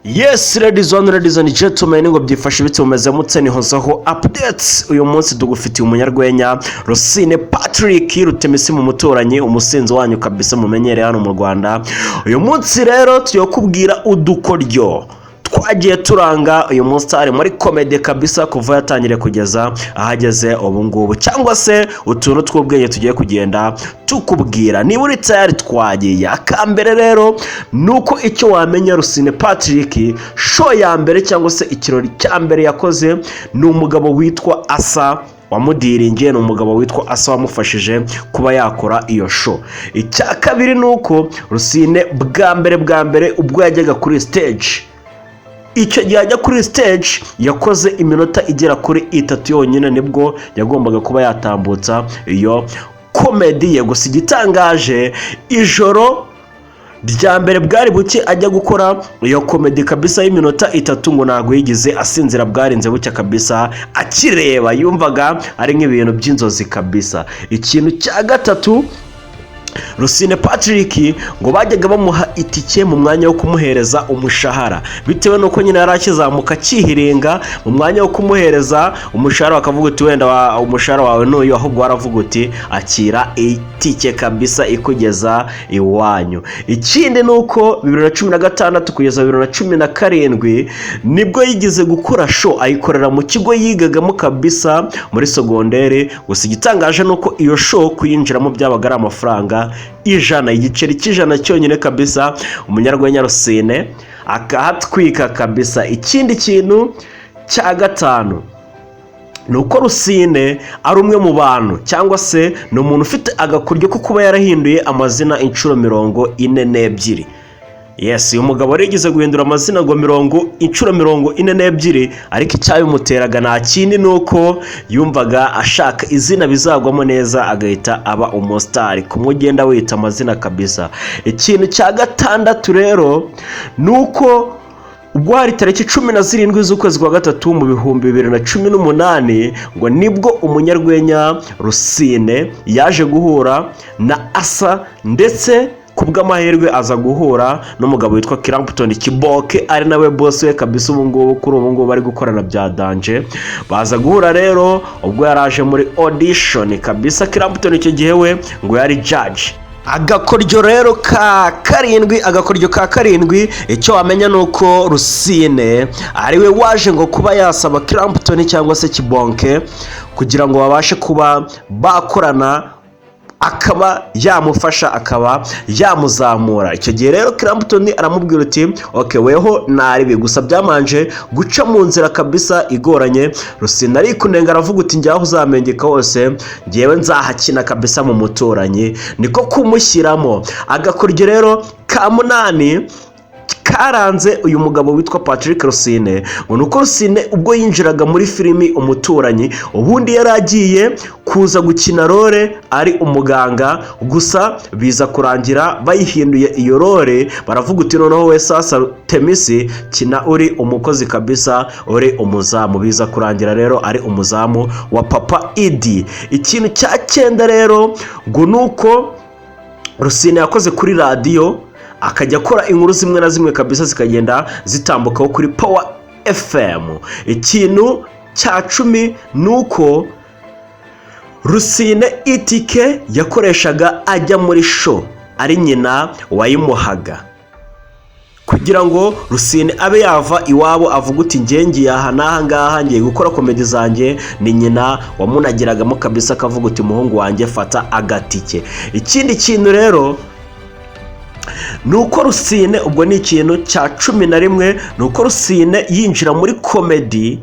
Yes, ladies and gentlemen, ngo byifashe bitse mumeze mutse ni Hozaho updates. Uyu munsi tugufitiye umunyarwenya Rusine Patrick Rutemisi mu mutoranyi umusinzi wanyu kabisa mumenyere hano mu Rwanda. Uyu munsi rero tugiye kubwira udukoryo twagiye turanga uyu monster muri comedy kabisa kuva yatangire kugeza ahageze ubu ngubu, cyangwa se utuntu tw'ubwenge tugiye kugenda tukubwira niba uri tayari twagiye. Akambere rero nuko icyo wamenya Rusine Patrick show ya mbere cyangwa se ikirori cya mbere yakoze ni umugabo witwa Asa wamudiringiye, ni umugabo witwa Asa wamufashije kuba yakora iyo show. Icya kabiri nuko Rusine bwa mbere ubwo yajyaga kuri stage, icyo gihe ajya kuri stage yakoze iminota igera kuri 3 yonyine nibwo yagombaga kuba yatambutsa iyo comedy ye. Gusa igitangaje ijoro rya mbere bwari buke ajya gukora iyo comedy kabisa y'iminota 3 ngo ntago yigize asinzira, bwarinze bucya kabisa akireba yumvaga ari nk'ibintu by'inzozi kabisa. Ikintu cya gatatu, Rusine Patrick ngo bajyaga bamuha itike mu mwanya wo kumuhereza umushahara, bitewe nuko nyine yarakizamuka kihirenga mu mwanya wo kumuhereza umushahara bakavuga uti wenda umushahara wawe n'uyu, ahubwo waravuga uti akira itike kabisa ikugeza iwanyu. Ikindi nuko 2016 kugeza 2017 nibwo yigize gukora show ayikorera mu kigo yigagamo kabisa muri segondere. Gusa igitangaje nuko iyo show kuyinjiramo byabaga ari amafaranga ijana, igiceri cy'ijana cyonyine kabisa. Umunyarwenya Rusine akahatwika kabisa. Ikindi kintu cya gatanu nuko Rusine ari umwe mu bantu cyangwa se ni umuntu ufite agakuryo ko kuba yarahinduye amazina inshuro 42. Yes, uyu mugabo yarigize guhindura amazina ngo inshuro 42, ariko icyabimuteraga nta kindi nuko yumvaga ashaka izina bizagwamo neza agahita aba umustar, kumugenda wita amazina kabisa. Ikintu cya gatandatu rero nuko ubwo hari tariki 17 z'ukwezi kwa gatatu mu 2018 ngo nibwo umunyarwenya Rusine yaje guhura na Asa, ndetse kubw'amahirwe aza guhura n'umugabo witwa Clapton Kiboke ari nawe boss we kabisa. Ubu ngubu kuri ubu ngubu bari gukorana bya danje, baza guhura rero ubwo yaraje muri audition kabisa. Clapton icyo gihe we ngo yari judge. Agakoryo rero ka karindwi icyo wamenya nuko Rusine ariwe waje ngo kuba yasaba Clapton cyangwa se Kiboke kugira ngo babashe kuba bakorana, akaba yamufasha akaba yamuzamura. Icyo gihe rero Clapton aramubwira uti okay weho naribi, gusa byamanje guca mu nzira kabisa igoranye. Rusine ari kunenga aravuga uti njyaho uzamengeka hose ngiyewe nzahakina kabisa mu mutoranyi, niko kumushyiramo. Agakoryo rero ka munani karanze uyu mugabo witwa Patrick Rusine ngo nuko Rusine ubwo yinjiraga muri filimi umuturanyi, ubundi yaragiye kuza gukina role ari umuganga, gusa biza kurangira bayihinduye iyo role, baravuga uti noneho we sasa Temisi kina uri umukozi kabisa, uri umuzamu. Biza kurangira rero ari umuzamu wa Papa Idi. Ikintu cya 9 rero ngo nuko Rusine yakoze kuri radio akajya akora inkuru zimwe na zimwe kabisa zikagenda zitambukaho kuri Power FM. Ikintu cya 10 nuko Rusine itike yakoreshaga ajya muri show ari nyina wayimuhaga, kugira ngo Rusine abe yava iwabo avuga uti ngiye aha n'aha ngaha ngiye gukora komedi zanjye, ni nyina wamunagiragamo kabisa akavuga uti muhungu wanjye fata agatike. Ikindi kintu rero nuko Rusine, ubwo ni ikintu cya 11, nuko Rusine yinjira muri comedy,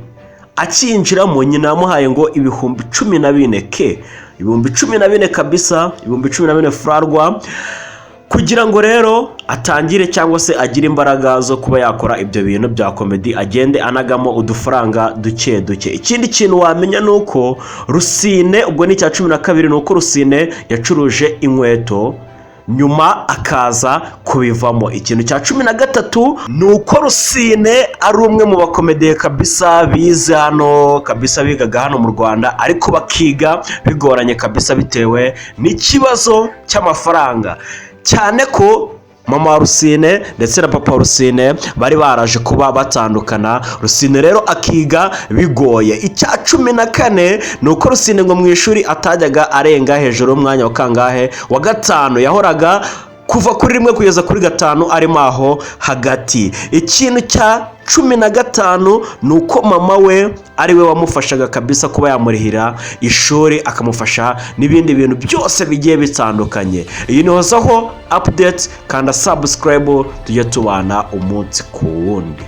akinjiramo nyina yamuhaye ngo 14,000 14,000 kabisa, 14,000 frarwa, kugira ngo rero atangire cyangwa se agire imbaraga zo kuba yakora ibyo bintu bya comedy, agende anagamo udufaranga duke duke. Ikindi kintu wamenya nuko Rusine, ubwo ni cya 12, nuko Rusine yacuruje inkweto nyuma akaza kubivamo. Ikintu cya 13 nuko Rusine ari umwe mu bakomediye kabisa bize hano kabisa, bigaga hano mu Rwanda, ariko bakiga bigoranye kabisa bitewe n'ikibazo cy'amafaranga, cyane ko mama wa Rusine ndetse na papa wa Rusine bari baraje kuba batandukana. Rusine rero akiga bigoye. Icya 14 nuko Rusine ngo mu ishuri atajyaga arenga hejuru y'umwanya wa kangahe wa 5, yahoraga kuva kuri 1 kugeza kuri 5 arimo aho hagati. Ikintu cya 15 nuko mama we ari we wamufashaga kabisa kuba yamurihira ishuri, akamufasha n'ibindi bintu byose bigiye bitandukanye. Iyi ni Hozaho update, kanda subscribe tujye tubana umunsi ku wundi.